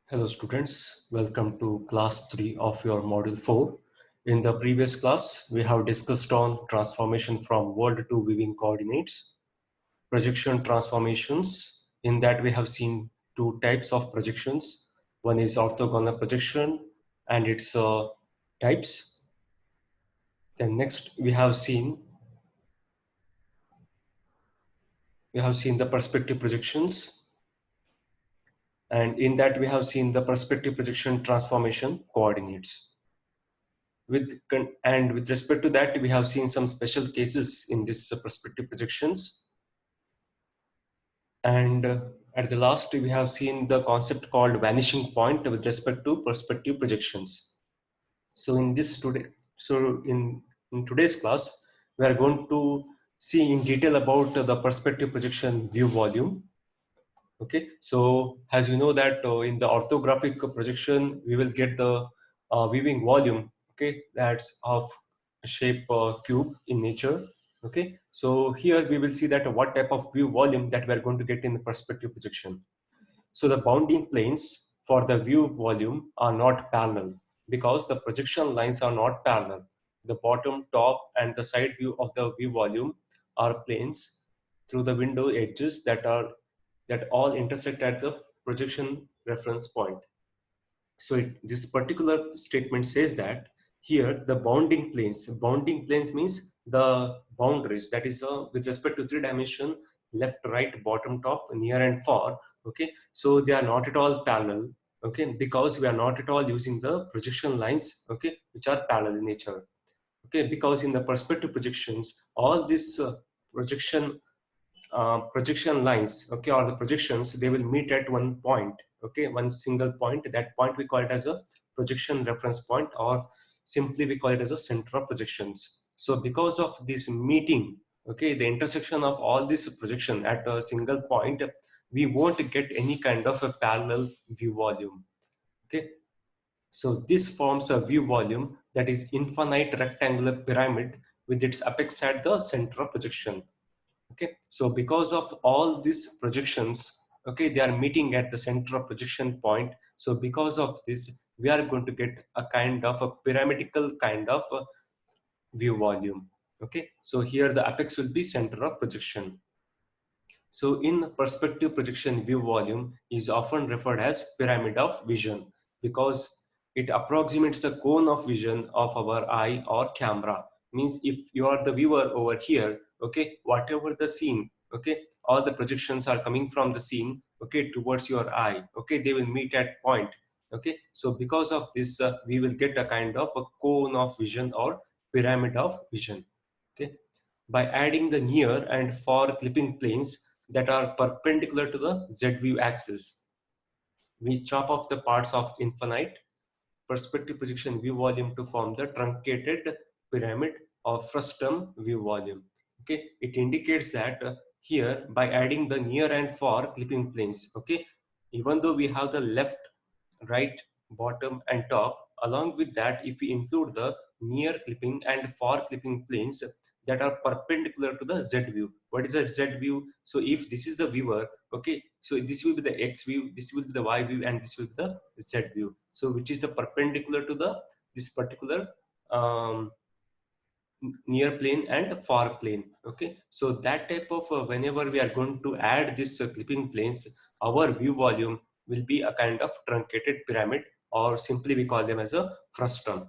Hello students, welcome to class 3 of your module 4. In the previous class, we have discussed on transformation from world to viewing coordinates, projection transformations. In that we have seen two types of projections. One is orthogonal projection and its types. Then next we have seen the perspective projections, and in that we have seen the perspective projection transformation coordinates. With respect to that, we have seen some special cases in this perspective projections. And at the last, we have seen the concept called vanishing point with respect to perspective projections. So in today's class, we are going to see in detail about the perspective projection view volume. Okay, so as you know that in the orthographic projection, we will get the viewing volume. Okay, that's of shape cube in nature. Okay, so here we will see that what type of view volume that we are going to get in the perspective projection. So the bounding planes for the view volume are not parallel because the projection lines are not parallel. The bottom, top, and the side view of the view volume are planes through the window edges that all intersect at the projection reference point. So this particular statement says that here the bounding planes means the boundaries, that is with respect to 3 dimension, left, right, bottom, top, near and far. Okay, so they are not at all parallel. Okay, because we are not at all using the projection lines, okay, which are parallel in nature. Okay, because in the perspective projections, all this projection lines, okay, or the projections, they will meet at one point, okay, one single point. That point we call it as a projection reference point, or simply we call it as a center of projections. So because of this meeting, okay, the intersection of all this projection at a single point, we won't get any kind of a parallel view volume. Okay, so this forms a view volume that is infinite rectangular pyramid with its apex at the center of projection. Okay, so because of all these projections, okay, they are meeting at the center of projection point. So because of this, we are going to get a kind of a pyramidical kind of a view volume. Okay, so here the apex will be center of projection. So in perspective projection, view volume is often referred as pyramid of vision because it approximates the cone of vision of our eye or camera. Means if you are the viewer over here, okay, whatever the scene, okay, all the projections are coming from the scene, okay, towards your eye, okay, they will meet at point. Okay, so because of this, we will get a kind of a cone of vision or pyramid of vision. Okay, by adding the near and far clipping planes that are perpendicular to the z-view axis, we chop off the parts of infinite perspective projection view volume to form the truncated pyramid or frustum view volume. Okay, it indicates that here by adding the near and far clipping planes, okay, even though we have the left, right, bottom and top, along with that, if we include the near clipping and far clipping planes that are perpendicular to the z view. What is a z view? So if this is the viewer, okay, so this will be the x view, this will be the y view, and this will be the z view. So which is a perpendicular to the this particular near plane and far plane. Okay, so that type of whenever we are going to add this clipping planes, our view volume will be a kind of truncated pyramid, or simply we call them as a frustum.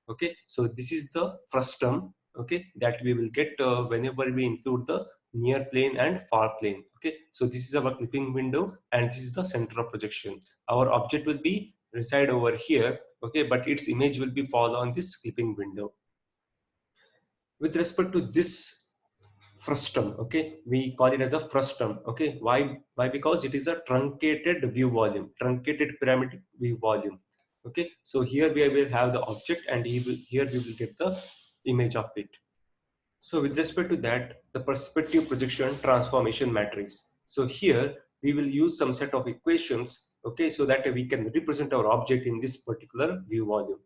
Okay, so this is the frustum, okay, that we will get whenever we include the near plane and far plane. Okay, so this is our clipping window and this is the center of projection. Our object will be reside over here, okay, but its image will be fall on this clipping window. With respect to this frustum, okay, we call it as a frustum. Okay, why? Because it is a truncated view volume, truncated pyramid view volume. Okay, so here we will have the object, and here we will get the image of it. So with respect to that, the perspective projection transformation matrix. So here we will use some set of equations, okay, so that we can represent our object in this particular view volume.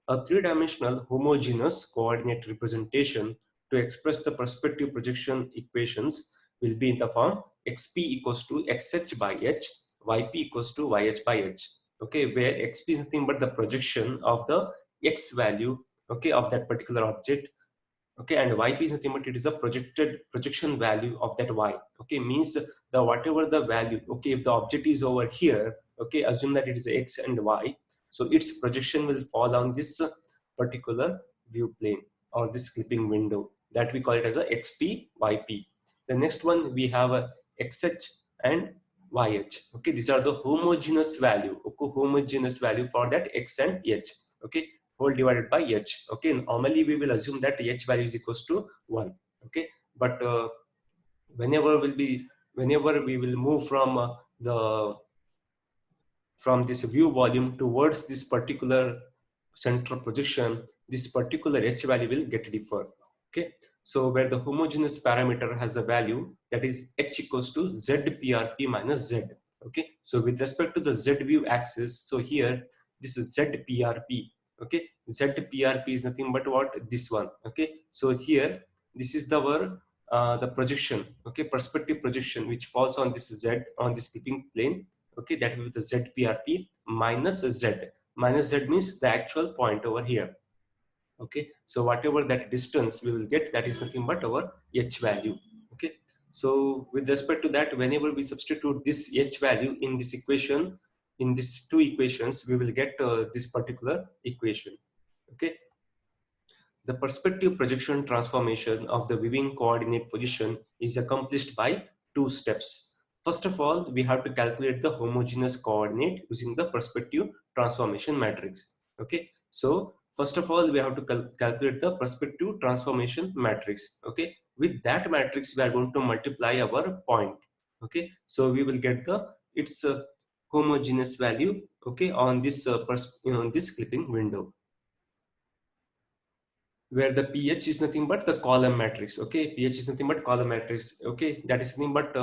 A three-dimensional homogeneous coordinate representation to express the perspective projection equations will be in the form xp equals to xh by h, yp equals to yh by h. okay, where xp is nothing but the projection of the x value, okay, of that particular object, okay, and yp is nothing but it is a projected projection value of that y, okay, means the whatever the value, okay, if the object is over here, okay, assume that it is x and y, so its projection will fall on this particular view plane or this clipping window, that we call it as a xp yp. The next one we have a xh and yh, okay, these are the homogeneous value, okay, homogeneous value for that x and h, okay, whole divided by h, okay, normally we will assume that h value is equals to 1, okay, but whenever we will move the from this view volume towards this particular central projection, this particular h value will get differ, okay. So where the homogeneous parameter has the value that is h equals to z prp minus z, okay. So with respect to the z view axis, so here this is z prp, okay, z prp is nothing but what, this one, okay. So here this is the projection, okay, perspective projection which falls on this z, on this clipping plane, okay, that will be the zprp minus z. Minus z means the actual point over here, okay. So whatever that distance we will get, that is nothing but our h value, okay. So with respect to that, whenever we substitute this h value in this equation, in these two equations, we will get this particular equation, okay. The perspective projection transformation of the viewing coordinate position is accomplished by two steps. First of all, we have to calculate the homogeneous coordinate using the perspective transformation matrix. Okay, so first of all, we have to calculate the perspective transformation matrix. Okay, with that matrix, we are going to multiply our point. Okay, so we will get the its homogeneous value. Okay, on this this clipping window, where the pH is nothing but the column matrix. Okay, pH is nothing but column matrix. Okay, that is nothing but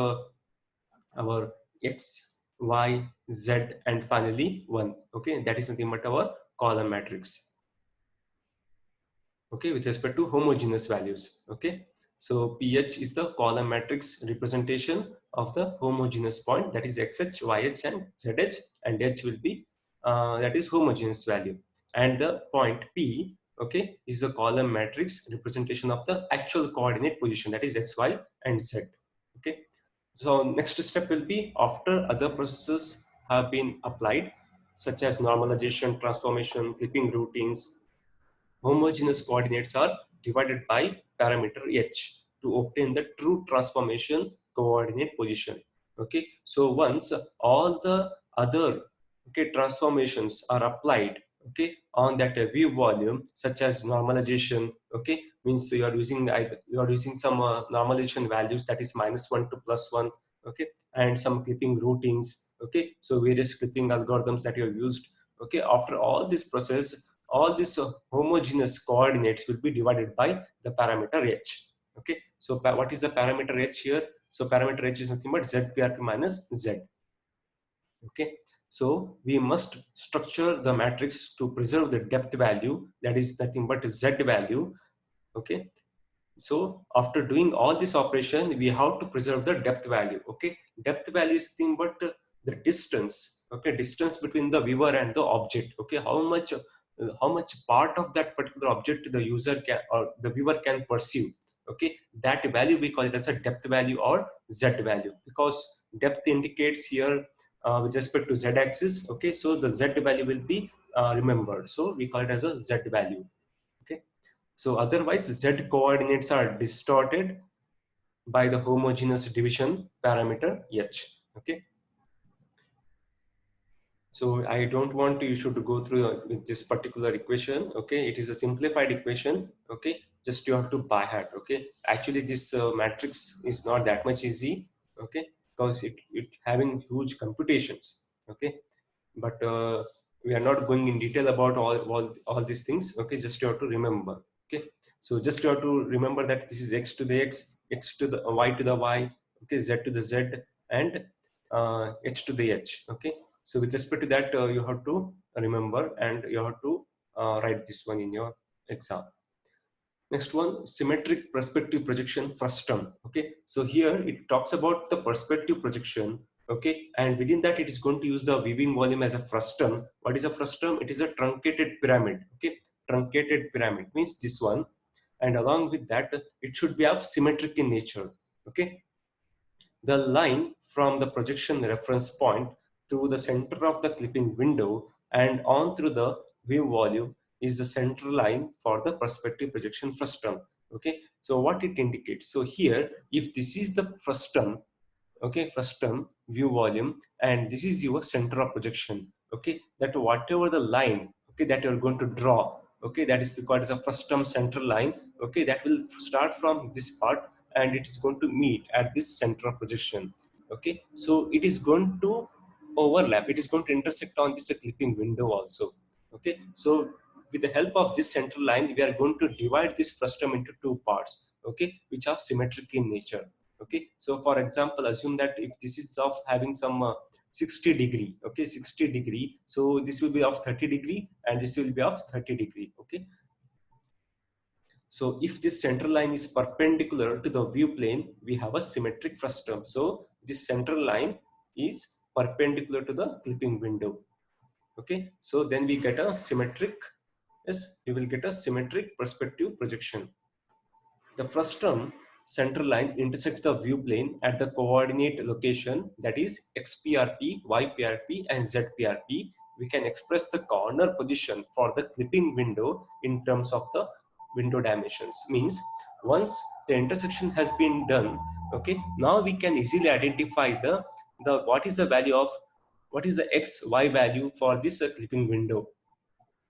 our x, y, z, and finally 1. Okay, that is nothing but our column matrix. Okay, with respect to homogeneous values. Okay, so pH is the column matrix representation of the homogeneous point, that is xh, yh, and zh, and h will be that is homogeneous value, and the point p, okay, is the column matrix representation of the actual coordinate position, that is x, y, and z. Okay, so next step will be after other processes have been applied, such as normalization, transformation, clipping routines, homogeneous coordinates are divided by parameter h to obtain the true transformation coordinate position. Okay, so once all the other, okay, transformations are applied, okay, on that view volume, such as normalization, okay, means you are using either you are using some normalization values, that is -1 to +1, okay, and some clipping routines, okay, so various clipping algorithms that you have used, okay, after all this process, all these homogeneous coordinates will be divided by the parameter h. Okay, so what is the parameter h here? So parameter h is nothing but zprp minus z. Okay, so we must structure the matrix to preserve the depth value, that is nothing but z value. Okay, so after doing all this operation, we have to preserve the depth value. Okay, depth value is nothing but the distance, okay, distance between the viewer and the object. Okay, how much part of that particular object the user can or the viewer can perceive. Okay, that value we call it as a depth value or z value, because depth indicates here with respect to z axis. Okay, so the z value will be remembered, so we call it as a z value. Okay, so otherwise z coordinates are distorted by the homogeneous division parameter h. Okay, so I don't want you should go through with this particular equation. Okay, it is a simplified equation. Okay, just you have to by heart. Okay, actually this matrix is not that much easy. Okay, because it having huge computations. Okay, but we are not going in detail about all these things. Okay, just you have to remember. Okay, so just you have to remember that this is x to the x, x to the y to the y, okay, z to the z, and h to the h. Okay, so with respect to that, you have to remember and you have to write this one in your exam. Next one, symmetric perspective projection frustum. Okay, so here it talks about the perspective projection. Okay, and within that it is going to use the viewing volume as a frustum. What is a frustum? It is a truncated pyramid. Okay, truncated pyramid means this one, and along with that it should be of symmetric in nature. Okay, the line from the projection reference point through the center of the clipping window and on through the view volume is the center line for the perspective projection frustum. Okay, so what it indicates, so here if this is the frustum, okay, frustum view volume, and this is your center of projection, okay, that whatever the line, okay, that you're going to draw, okay, that is called as a frustum center line, okay, that will start from this part and it is going to meet at this center of projection. Okay, so it is going to overlap, it is going to intersect on this clipping window also. Okay, so with the help of this center line we are going to divide this frustum into two parts, okay, which are symmetric in nature. Okay, so for example, assume that if this is of having some 60 degree, okay, 60 degree, so this will be of 30 degree and this will be of 30 degree. Okay, so if this center line is perpendicular to the view plane, we have a symmetric frustum. So this center line is perpendicular to the clipping window. Okay, so then we get a symmetric, yes, we will get a symmetric perspective projection. The frustum center line intersects the view plane at the coordinate location, that is XPRP, YPRP and ZPRP. We can express the corner position for the clipping window in terms of the window dimensions. Means once the intersection has been done, okay, now we can easily identify the what is the value of, what is the XY value for this clipping window.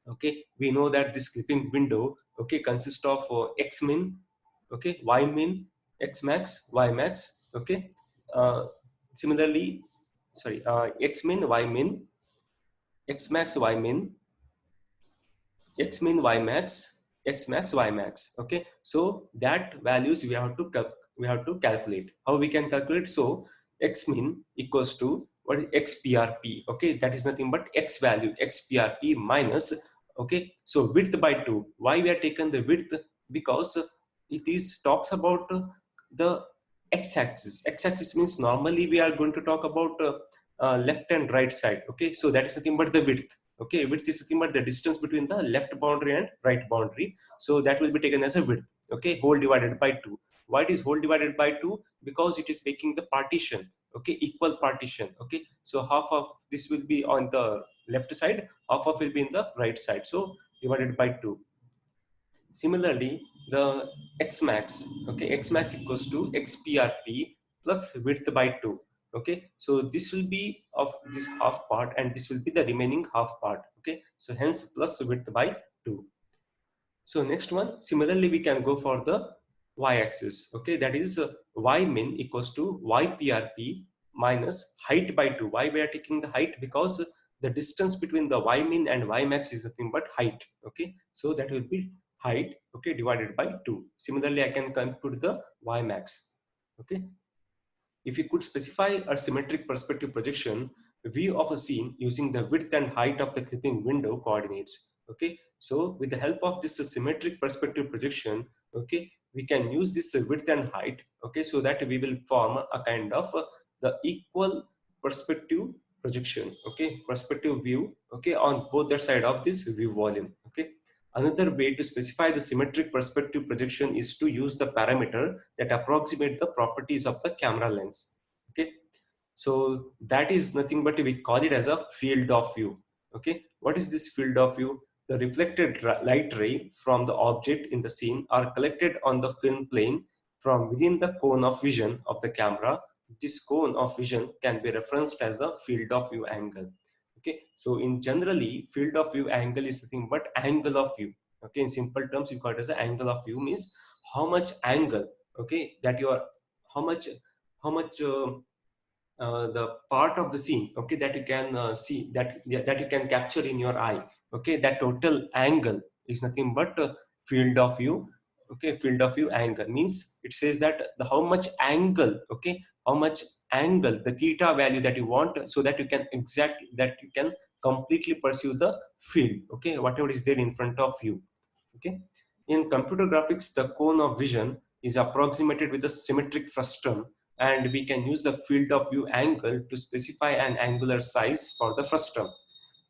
Okay, we know that this clipping window, okay, consists of X min, okay, Y min, X max, Y max. Okay, similarly, sorry, X min, Y min, X max, Y min, X min, Y max, X max, Y max. Okay, so that values we have to calculate. How we can calculate? So X min equals to what is XPRP? Okay, that is nothing but X value XPRP minus, okay, so width by 2. Why we are taken the width? Because it is talks about the x-axis. X-axis means normally we are going to talk about left and right side. Okay, so that is nothing but the width. Okay, width is nothing but the distance between the left boundary and right boundary. So that will be taken as a width. Okay, whole divided by 2. Why it is whole divided by 2? Because it is making the partition. Okay, equal partition. Okay, so half of this will be on the left side, half of it will be in the right side. So divided by 2. Similarly, the x max, okay, x max equals to xprp plus width by 2. Okay, so this will be of this half part and this will be the remaining half part. Okay, so hence plus width by 2. So next one, similarly we can go for the y-axis. Okay, that is y min equals to yprp minus height by 2. Why we are taking the height? Because the distance between the y min and y max is nothing but height. Okay, so that will be height, okay, divided by 2. Similarly, I can compute the y max. Okay, if you could specify a symmetric perspective projection view of a scene using the width and height of the clipping window coordinates. Okay, so with the help of this symmetric perspective projection, okay, we can use this width and height, okay, so that we will form a kind of the equal perspective projection, okay, perspective view, okay, on both the side of this view volume. Okay, another way to specify the symmetric perspective projection is to use the parameter that approximate the properties of the camera lens. Okay, so that is nothing but we call it as a field of view. Okay, what is this field of view? The reflected light ray from the object in the scene are collected on the film plane from within the cone of vision of the camera. This cone of vision can be referenced as the field of view angle. Okay, so in generally field of view angle is nothing but angle of view. Okay, in simple terms you call it as the angle of view, means how much angle, okay, that you are, how much the part of the scene, okay, that you can see, that you can capture in your eye. Okay, that total angle is nothing but field of view. Okay, field of view angle means it says that the how much angle, okay, how much angle, the theta value that you want, so that you can exact, that you can completely pursue the field, okay, whatever is there in front of you. Okay, in computer graphics the cone of vision is approximated with a symmetric frustum and we can use the field of view angle to specify an angular size for the frustum.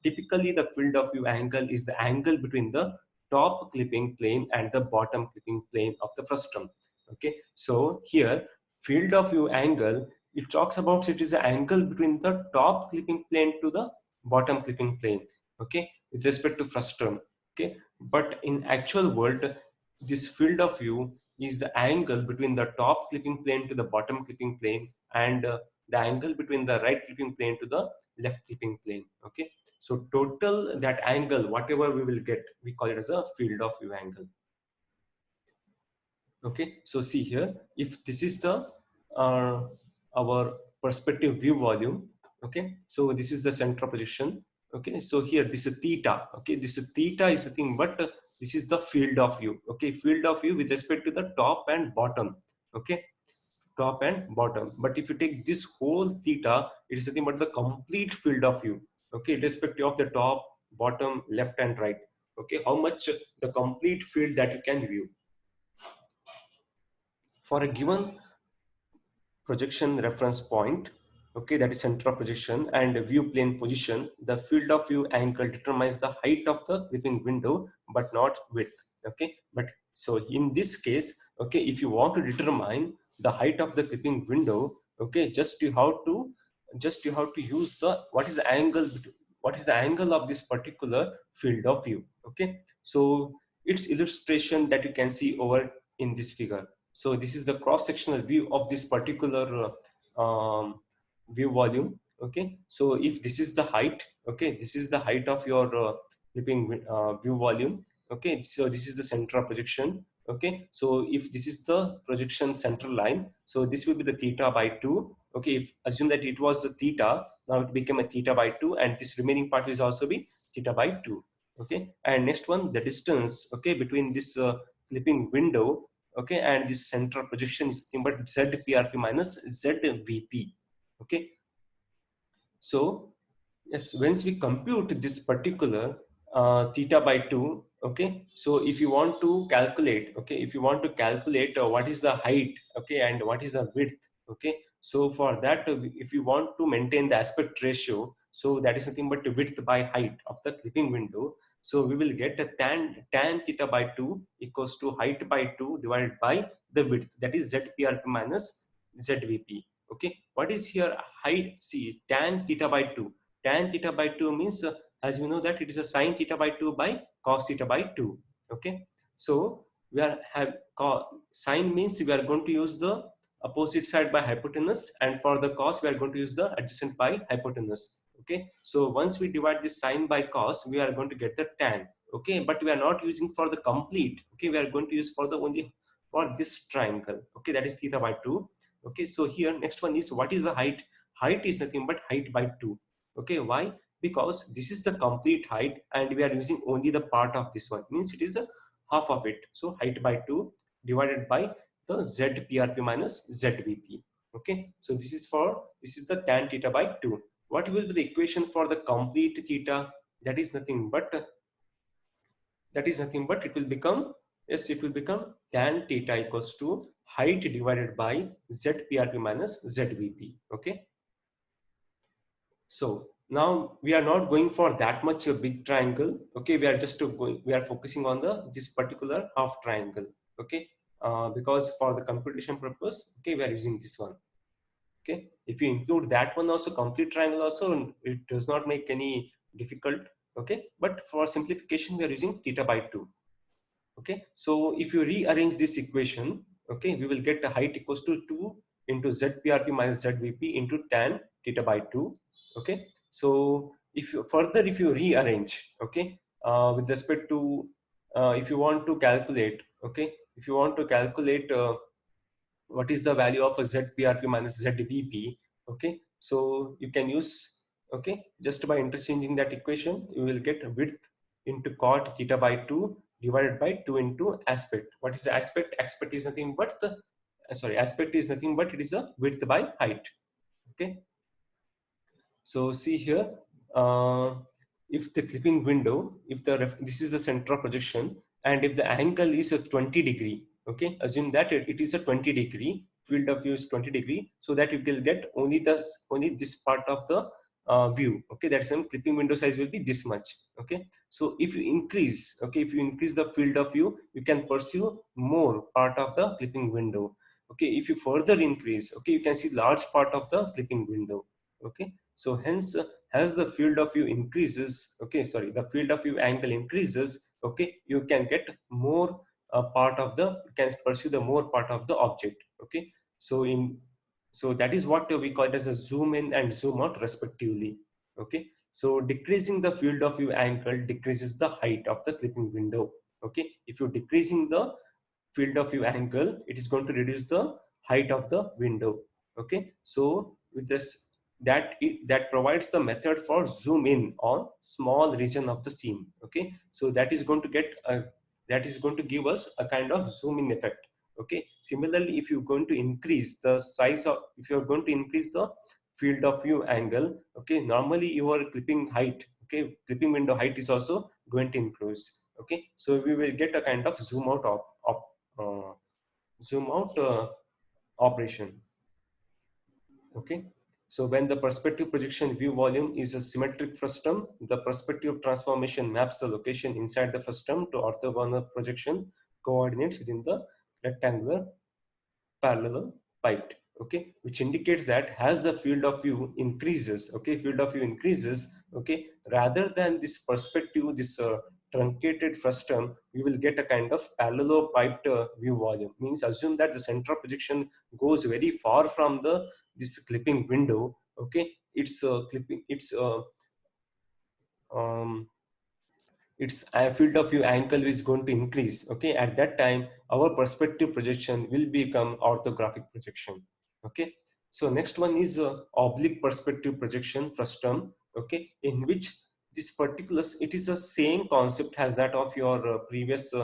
Typically, the field of view angle is the angle between the top clipping plane and the bottom clipping plane of the frustum. Okay, so here field of view angle, it talks about it is the angle between the top clipping plane to the bottom clipping plane. Okay, with respect to frustum. Okay, but in actual world, this field of view is the angle between the top clipping plane to the bottom clipping plane, and the angle between the right clipping plane to the left clipping plane. Okay, so total that angle, whatever we will get, we call it as a field of view angle. Okay, so see here, if this is the uh, our perspective view volume. Okay, so this is the center projection. Okay, so here this is theta. Okay, this is theta is the thing, but this is the field of view. Okay, field of view with respect to the top and bottom. Okay, top and bottom. But if you take this whole theta, it is nothing but the complete field of view. Okay, irrespective of the top, bottom, left and right. Okay, how much the complete field that you can view for a given projection reference point. Okay, that is center of projection and view plane position. The field of view angle determines the height of the clipping window, but not width. Okay, but so in this case, okay, if you want to determine the height of the clipping window, okay, just you have to use the what is the angle of this particular field of view. Okay, so its illustration that you can see over in this figure. So this is the cross-sectional view of this particular view volume. Okay, so if this is the height, okay, this is the height of your clipping view volume. Okay, so this is the center of projection. Okay, so if this is the projection center line, so this will be the theta by 2. Okay, if assume that it was the theta, now it became a theta by 2, and this remaining part will also be theta by 2. Okay, and next one, the distance, okay, between this clipping window, okay, and this central projection is nothing but ZPRP minus ZVP. Okay, so yes, once we compute this particular theta by 2, okay, so if you want to calculate, okay, if you want to calculate what is the height, okay, and what is the width, okay, so for that, if you want to maintain the aspect ratio, so that is nothing but width by height of the clipping window. So we will get a tan theta by 2 equals to height by 2 divided by the width, that is ZPRP minus ZVP. Okay, what is here height? See, tan theta by 2. Tan theta by 2 means, as we know that it is a sine theta by 2 by cos theta by 2. Okay, so we are have sine means we are going to use the opposite side by hypotenuse, and for the cos we are going to use the adjacent by hypotenuse. Okay, so once we divide this sine by cos, we are going to get the tan. Okay, but we are not using for the complete. Okay, we are going to use for the only for this triangle. Okay, that is theta by 2. Okay, so here next one is what is the height? Height is nothing but height by 2. Okay, why? Because this is the complete height and we are using only the part of this one, means it is a half of it. So height by 2 divided by the ZPRP minus ZVP. Okay, so this is the tan theta by 2. What will be the equation for the complete theta? That is nothing but it will become, yes, it will become tan theta equals to height divided by ZPRP minus ZVP. Okay, so now we are not going for that much a big triangle. Okay, we are just going, we are focusing on the this particular half triangle. Okay, because for the computation purpose, okay, we are using this one. Okay, if you include that one also, complete triangle also, it does not make any difficult. Okay, but for simplification we are using theta by 2. Okay, so if you rearrange this equation, okay, we will get a height equals to 2 into ZPRP minus ZVP into tan theta by 2. Okay, so if you rearrange, okay, with respect to if you want to calculate, okay, if you want to calculate what is the value of a ZPRP minus ZVP, okay, so you can use, okay, just by interchanging that equation, you will get width into cot theta by 2 divided by 2 into aspect. What is the aspect? Aspect is nothing but the aspect is nothing but it is a width by height. Okay, so see here, uh, if the clipping window, if this is the center of projection, and if the angle is a 20 degree, okay, assume that it is a 20 degree field of view is 20 degree, so that you will get only this part of the view. Okay, that's when clipping window size will be this much. Okay, so if you increase, okay, if you increase the field of view, you can pursue more part of the clipping window. Okay, if you further increase, okay, you can see large part of the clipping window. Okay, so hence as the field of view increases, okay, sorry, the field of view angle increases, okay, you can get more part of the, you can pursue the more part of the object. Okay, so so that is what we call it as a zoom in and zoom out respectively. Okay, so decreasing the field of view angle decreases the height of the clipping window. Okay, if you're decreasing the field of view angle, it is going to reduce the height of the window. Okay, so with this, that provides the method for zoom in on small region of the scene. Okay, so that is going to get a, that is going to give us a kind of zoom in effect. Okay, similarly, if you're going to increase the size of, if you're going to increase the field of view angle, okay, normally your clipping height, okay, clipping window height is also going to increase. Okay, so we will get a kind of zoom out of uh, zoom out operation. Okay, so when the perspective projection view volume is a symmetric frustum, the perspective transformation maps the location inside the frustum to orthogonal projection coordinates within the rectangular parallel piped. Okay, which indicates that as the field of view increases, okay, field of view increases, okay, rather than this perspective, this truncated frustum, we will get a kind of parallelopiped view volume. Means assume that the central projection goes very far from the this clipping window. Okay, it's clipping, um, its field of view angle is going to increase. Okay, at that time our perspective projection will become orthographic projection. Okay, so next one is oblique perspective projection frustum. Okay, in which this particular, it is the same concept as that of your previous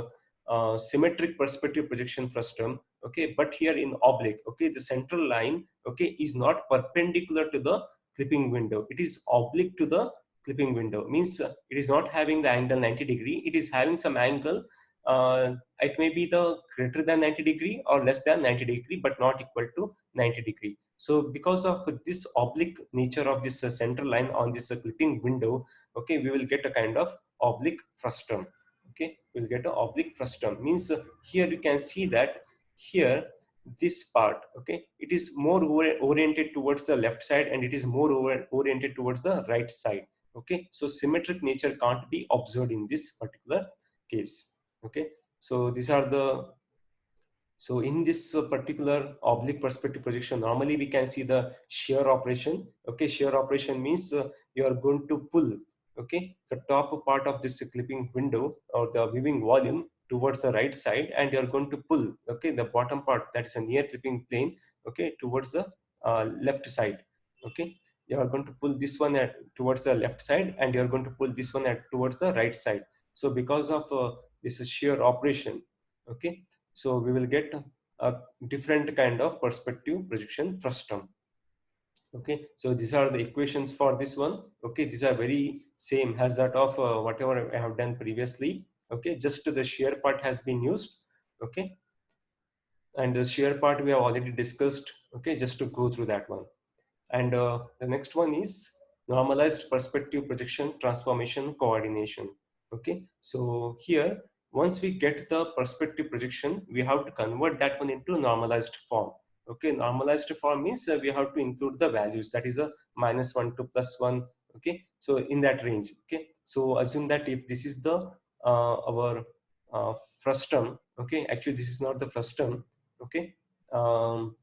symmetric perspective projection frustum. Okay, but here in oblique, okay, the central line, okay, is not perpendicular to the clipping window, it is oblique to the clipping window. Means it is not having the angle 90 degree, it is having some angle, it may be the greater than 90 degree or less than 90 degree, but not equal to 90 degree. So because of this oblique nature of this central line on this clipping window, okay, we will get a kind of oblique frustum. Okay, we'll get an oblique frustum. Means here you can see that here this part, okay, it is more oriented towards the left side and it is more oriented towards the right side. Okay, so symmetric nature can't be observed in this particular case. Okay, so these are the, so in this particular oblique perspective projection, normally we can see the shear operation. Okay, shear operation means you are going to pull, okay, the top part of this clipping window or the viewing volume towards the right side, and you are going to pull, okay, the bottom part that is a near clipping plane, okay, towards the left side. Okay, you are going to pull this one towards the left side, and you are going to pull this one towards the right side. So because of this shear operation, okay, so we will get a different kind of perspective projection frustum. Okay, so these are the equations for this one. Okay, these are very same as that of whatever I have done previously. Okay, just the shear part has been used. Okay, and the shear part we have already discussed. Okay, just to go through that one. And the next one is normalized perspective projection transformation coordination. Okay, so here once we get the perspective projection, we have to convert that one into normalized form. Okay, normalized form means we have to include the values, that is a -1 to +1. Okay, so in that range. Okay, so assume that if this is the our frustum. Okay, actually this is not the frustum. Okay, um,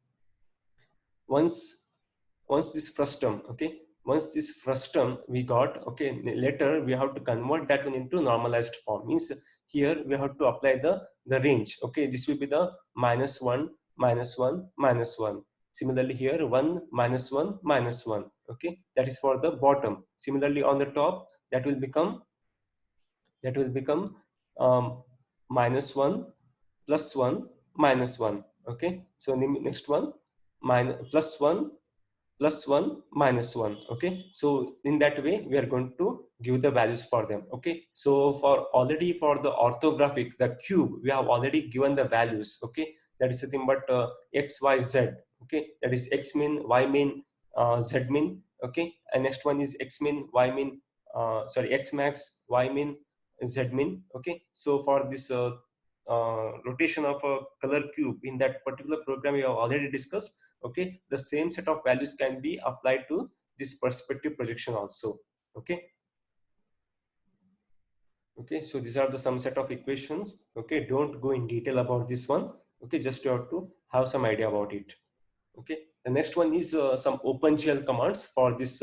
once this frustum, okay, once this frustum we got, okay, later we have to convert that one into normalized form. Means here we have to apply the range. Okay, this will be the -1 -1 -1. Similarly here 1 -1 -1. Okay, that is for the bottom. Similarly on the top, that will become -1 +1 -1. Okay, so next one +1 +1 -1. Okay, so in that way we are going to give the values for them. Okay, so for already for the orthographic, the cube, we have already given the values. Okay, that is nothing but x, y, z. Okay, that is x min, y min, z min. Okay, and next one is x min, y min, sorry, x max, y min, z min. Okay, so for this rotation of a color cube in that particular program we have already discussed, okay, the same set of values can be applied to this perspective projection also. Okay, okay, so these are the some set of equations. Okay, don't go in detail about this one. Okay, just you have to have some idea about it. Okay, the next one is some OpenGL commands for this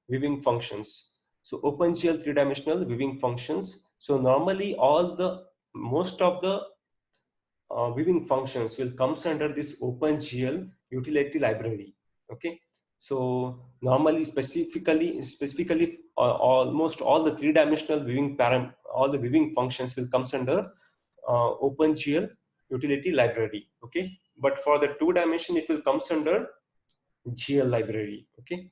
weaving functions. So OpenGL three-dimensional weaving functions. So normally all the most of the weaving functions will comes under this OpenGL utility library. Okay, so normally specifically almost all the three-dimensional weaving all the weaving functions will comes under OpenGL utility library. Okay, but for the two-dimension it will comes under GL library. Okay,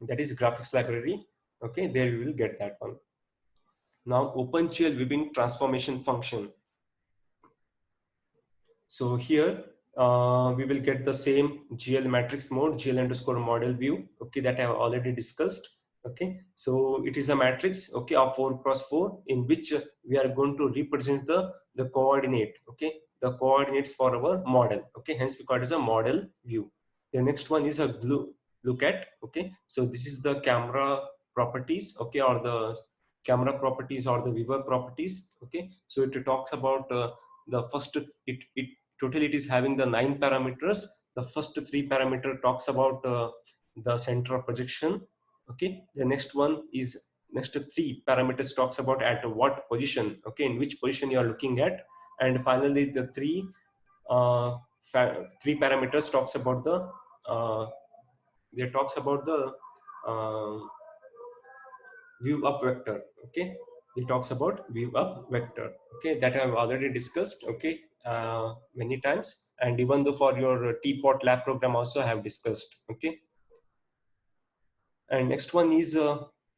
that is graphics library. Okay, there you will get that one. Now OpenGL weaving transformation function. So here we will get the same GL matrix mode, GL underscore model view, okay, that I have already discussed. Okay, so it is a matrix, okay, of 4x4 in which we are going to represent the coordinate, okay, the coordinates for our model. Okay, hence we call it as a model view. The next one is a look at. Okay, so this is the camera properties, okay, or the camera properties or the viewer properties. Okay, so it talks about the first it total it is having the 9 parameters. The first 3 parameter talks about the center of projection. Okay, the next one is next 3 parameters talks about at what position, okay, in which position you are looking at. And finally the 3 parameters talks about the they talks about the uh, view up vector. Okay, it talks about view up vector. Okay, that I've already discussed, okay, many times, and even though for your teapot lab program also I have discussed. Okay, and next one is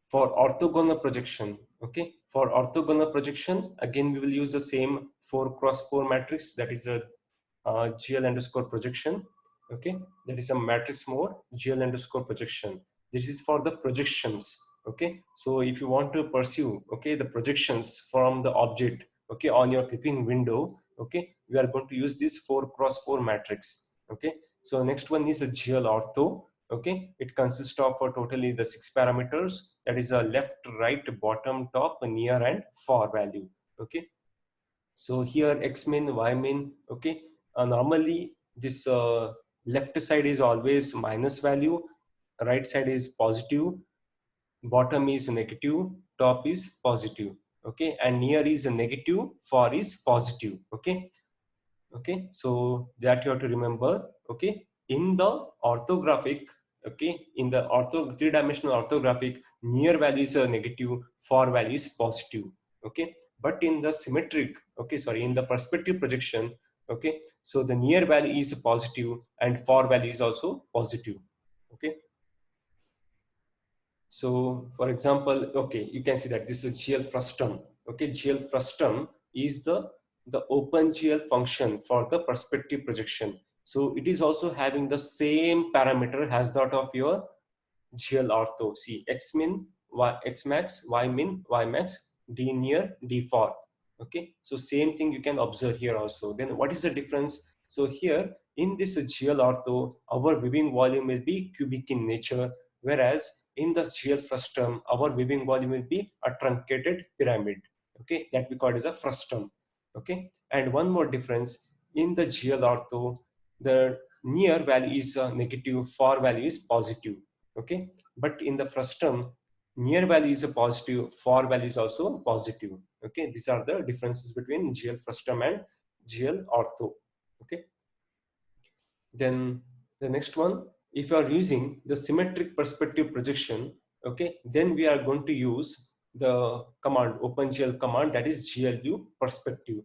for orthogonal projection. Okay, for orthogonal projection again we will use the same 4x4 matrix, that is a GL underscore projection. Okay, that is a matrix mode, GL underscore projection. This is for the projections. Okay, so if you want to pursue, okay, the projections from the object, okay, on your clipping window, okay, we are going to use this 4x4 matrix. Okay, so next one is a GL ortho. Okay, it consists of totally the 6 parameters, that is a left, right, bottom, top, near and far value. Okay, so here x min, y min. Okay, normally this left side is always minus value, right side is positive, bottom is negative, top is positive. Okay, and near is negative, far is positive. Okay, okay, so that you have to remember. Okay, in the orthographic, okay, in the three-dimensional orthographic, near value is a negative, far value is positive. Okay, but in the symmetric, okay, sorry, in the perspective projection, okay, so the near value is positive and far value is also positive. Okay, so for example, okay, you can see that this is GL frustum. Okay, GL frustum is the OpenGL function for the perspective projection. So it is also having the same parameter as that of your GL ortho. See, x min, x max, y min, y max, d near, d far. Okay, so same thing you can observe here also. Then what is the difference? So here in this GL ortho, our weaving volume will be cubic in nature, whereas in the GL frustum, our weaving volume will be a truncated pyramid. Okay, that we call it as a frustum. Okay, and one more difference, in the GL ortho, the near value is negative, far value is positive. Okay, but in the frustum, near value is a positive, far value is also positive. Okay, these are the differences between GL frustum and GL ortho. Okay, then the next one, if you are using the symmetric perspective projection, okay, then we are going to use the command, OpenGL command, that is GLU perspective.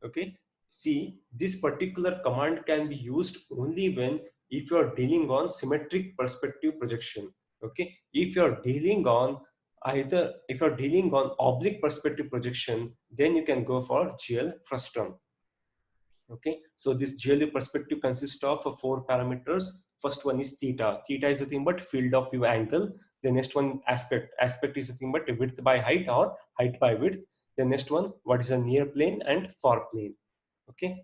Okay, see, this particular command can be used only when if you are dealing on symmetric perspective projection. Okay, if you are dealing on either, if you are dealing on oblique perspective projection, then you can go for GL frustum. Okay, so this GLV perspective consists of 4 parameters. First one is theta. Theta is nothing but field of view angle. The next one, aspect. Aspect is nothing but width by height or height by width. The next one, what is a near plane and far plane. Okay,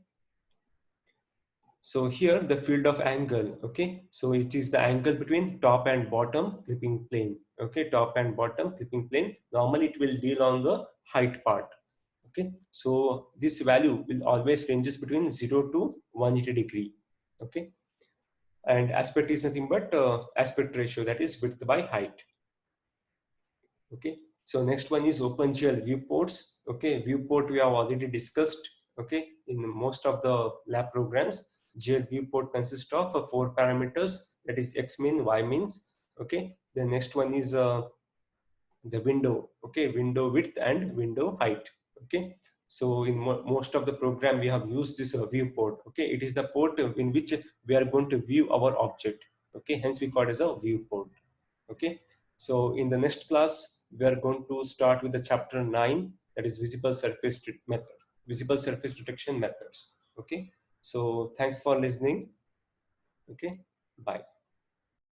so here the field of angle. Okay, so it is the angle between top and bottom clipping plane. Okay, top and bottom clipping plane. Normally it will deal on the height part. Okay, so this value will always ranges between 0 to 180 degree. Okay, and aspect is nothing but aspect ratio, that is width by height. Okay, so next one is OpenGL viewports. Okay, viewport we have already discussed. Okay, in most of the lab programs, GL viewport consists of 4 parameters, that is x min, y means. Okay, the next one is the window. Okay, window width and window height. Okay, so in most of the program we have used this viewport. Okay, it is the port in which we are going to view our object. Okay, hence we call it as a viewport. Okay, so in the next class we are going to start with the chapter 9, that is visible surface detection methods. Okay, so thanks for listening. Okay, bye.